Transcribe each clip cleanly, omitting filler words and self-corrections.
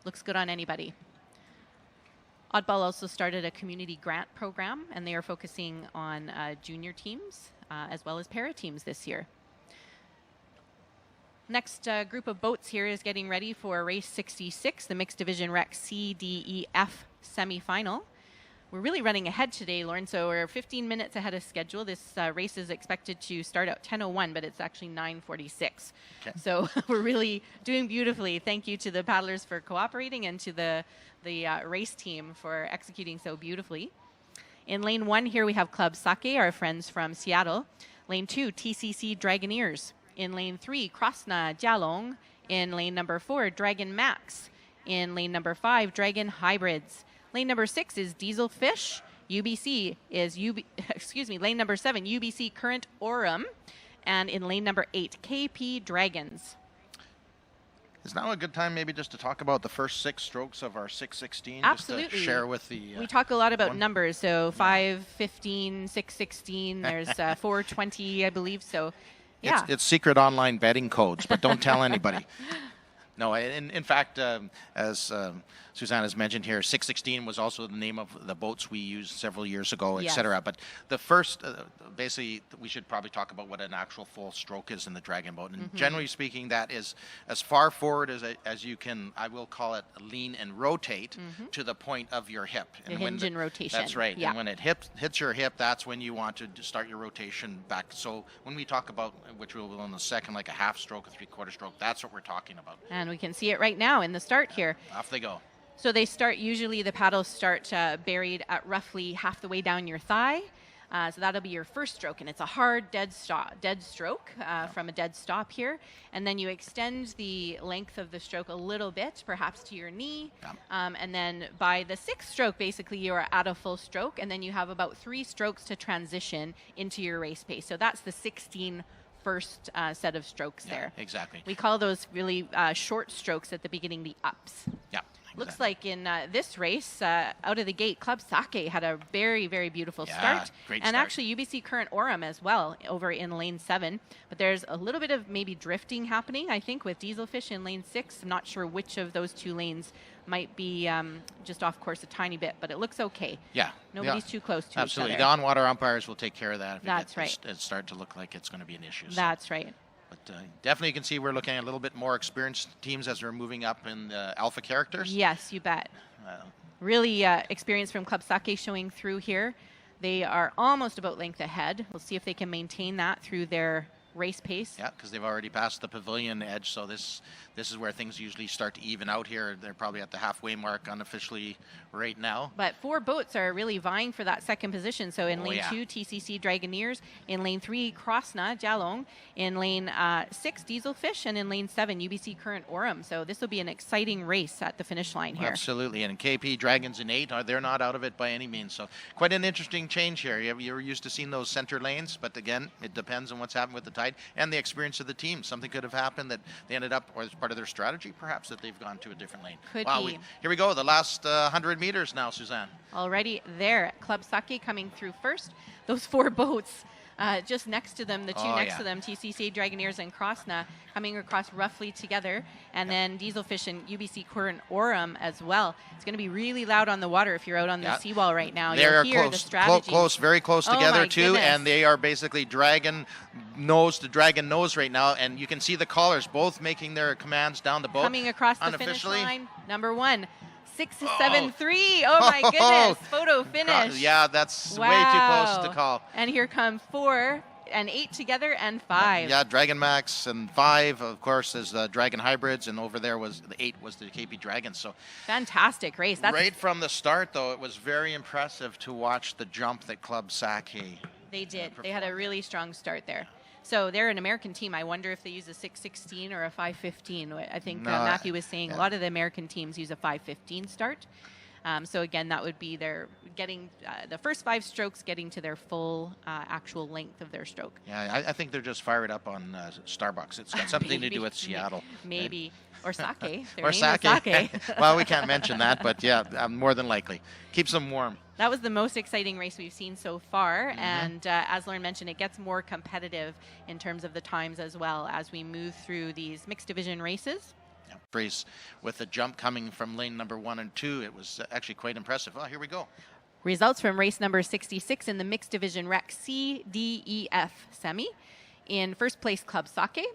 looks good on anybody. Oddball also started a community grant program, and they are focusing on junior teams as well as para teams this year. Next group of boats here is getting ready for race 66, the Mixed Division Rec C, D, E, F semifinal. We're really running ahead today, Lauren, so we're 15 minutes ahead of schedule. This race is expected to start at 10:01, but it's actually 9:46. Okay. So we're really doing beautifully. Thank you to the paddlers for cooperating and to the race team for executing so beautifully. In lane 1 here we have Club Sake, our friends from Seattle. Lane 2, TCC Dragoneers. In lane 3, Krasna Jialong. In lane number 4, Dragon Max. In lane number 5, Dragon Hybrids. Lane number 6 is Diesel Fish. UBC is lane number 7, UBC Current Aurum. And in lane number 8, KP Dragons. Is now a good time maybe just to talk about the first 6 strokes of our 616? Absolutely. Just to share with the... we talk a lot about numbers, so 515, 616, there's 420, I believe, so yeah. It's secret online betting codes, but don't tell anybody. No, in fact, as Suzanne has mentioned here, 616 was also the name of the boats we used several years ago, et cetera. But the first, basically, we should probably talk about what an actual full stroke is in the Dragon boat. And generally speaking, that is as far forward as you can, I will call it lean and rotate to the point of your hip. The hinge and rotation. That's right. Yeah. And when it hits your hip, that's when you want to start your rotation back. So when we talk about, which we'll in a second, like a half stroke, a 3/4 stroke, that's what we're talking about. And we can see it right now in the start here. Off they go. So they start, usually the paddles start buried at roughly half the way down your thigh. So that'll be your first stroke, and it's a hard dead stroke from a dead stop here. And then you extend the length of the stroke a little bit, perhaps to your knee. And then by the 6th stroke, basically, you are at a full stroke, and then you have about 3 strokes to transition into your race pace. So that's the 16 first set of strokes there. Exactly. We call those really short strokes at the beginning, the ups. Yeah. Looks like in this race, out of the gate, Club Sake had a very, very beautiful start. Great and start. Actually, UBC Current Aurum as well over in lane 7. But there's a little bit of maybe drifting happening, I think, with Dieselfish in lane 6. I'm not sure which of those 2 lanes might be just off course a tiny bit, but it looks okay. Yeah. Nobody's too close to Absolutely. each The other. on-water umpires will take care of that if That's right. it start to look like it's going to be an issue. That's right. But definitely you can see we're looking at a little bit more experienced teams as we're moving up in the alpha characters. Yes, you bet. Really experience from Club Sake showing through here. They are almost about length ahead. We'll see if they can maintain that through their race pace. Yeah, because they've already passed the pavilion edge, so this is where things usually start to even out here. They're probably at the halfway mark unofficially right now. But 4 boats are really vying for that second position. So in lane 2, TCC Dragoneers. In lane 3, Krasna Jialong. In lane 6, Dieselfish. And in lane 7, UBC Current Aurum. So this will be an exciting race at the finish line here. Absolutely. And KP Dragons in 8, they're not out of it by any means. So quite an interesting change here. You're used to seeing those center lanes, but again, it depends on what's happened with the tide and the experience of the team. Something could have happened that they ended up, or as part of their strategy, perhaps, that they've gone to a different lane. Could be. Here we go, the last 100 meters now, Suzanne. Already there. Club Sake coming through first. Those 4 boats just next to them, the 2 next to them, TCC Dragoneers and Krasna, coming across roughly together. And then Dieselfish and UBC Current Aurum as well. It's going to be really loud on the water if you're out on the seawall right now. They're You'll hear the strategy. close, very close together too. Goodness. And they are basically dragon nose to dragon nose right now. And you can see the callers both making their commands down the boat. Coming across the finish line, number 1. 6-7-3. Oh my goodness. Photo finish. Yeah, that's way too close to call. And here come 4 and 8 together and 5. Yeah, Dragon Max and 5, of course, is Dragon Hybrids, and over there was the 8 was the KP Dragons. So fantastic race. Right from the start, though, it was very impressive to watch the jump that Club Sake. They did. They had a really strong start there. So they're an American team. I wonder if they use a 6:16 or a 5:15. I think Matthew was saying a lot of the American teams use a 5:15 start. So again, that would be their getting the first 5 strokes getting to their full actual length of their stroke. Yeah, I think they're just fired up on Starbucks. It's got something to do with Seattle. Maybe. Or sake. Or sake. Well, we can't mention that, but yeah, more than likely. Keeps them warm. That was the most exciting race we've seen so far. And as Lauren mentioned, it gets more competitive in terms of the times as well as we move through these mixed division races. Race with the jump coming from lane number 1 and 2. It was actually quite impressive. Oh, here we go. Results from race number 66 in the mixed division rec C, D, E, F semi. In first place, Club Sake.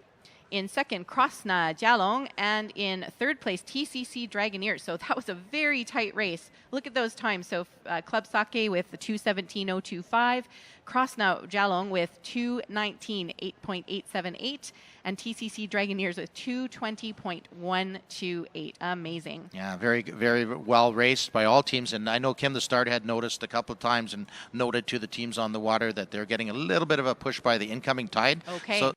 In second, Krasna Jalong, and in third place, TCC Dragoneers. So that was a very tight race. Look at those times. So Club Sake with the 2:17.025, Krasna Jalong with 2:19.878, and TCC Dragoneers with 2:20.128. Amazing. Yeah, very, very well raced by all teams. And I know Kim, the start, had noticed a couple of times and noted to the teams on the water that they're getting a little bit of a push by the incoming tide. Okay. So